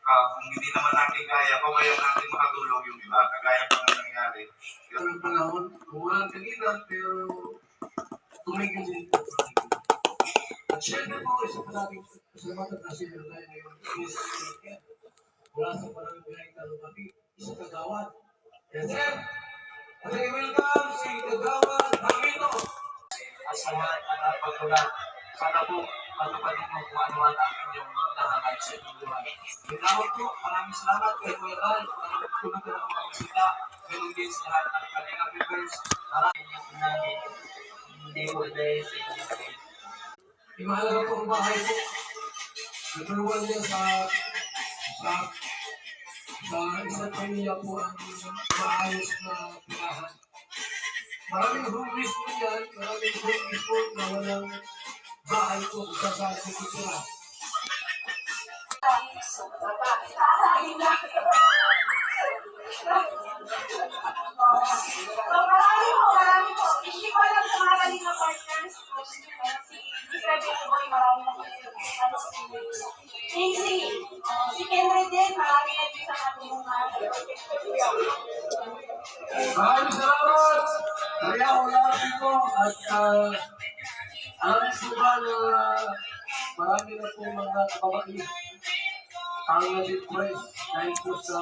Kung hindi naman natin kaya, pabayaan natin makatulong yung iba. Kagaya pa ng nangyari. Yung panahon, kung walang kanina, pero tumigil din po. At syempre po, isa pa natin pasalamatan na sila tayo ngayon. Wala sa barangay Talupapi, isa kagawad. Yes, sir! At welcome si Kagawad Hamino. At sa lahat ng paglulan, sana po matuparin mo kung ano ang inyong nahanap sa inyong buhay. Pinawag po, maraming salamat kay Kuya Ral, tulong ko na ang mga bisita, ganun din sa lahat ng kanilang members. Maraming namin, hindi po dahil sa inyong. Imahalaga po ang bahay po. Number one yan sa isang pamilya po ang maayos na pirahan. Maraming homeless po yan, maraming homeless po na walang bahay po kung saan po sila. Marami po. Hindi ko alam sa mga kanina partners. Sabi ko ay marami na si Henry din, marami na din sa ating mga Maraming salamat! Kaya wala po at alam po ba na marami na po mga kababait ang nag-request dahil po sa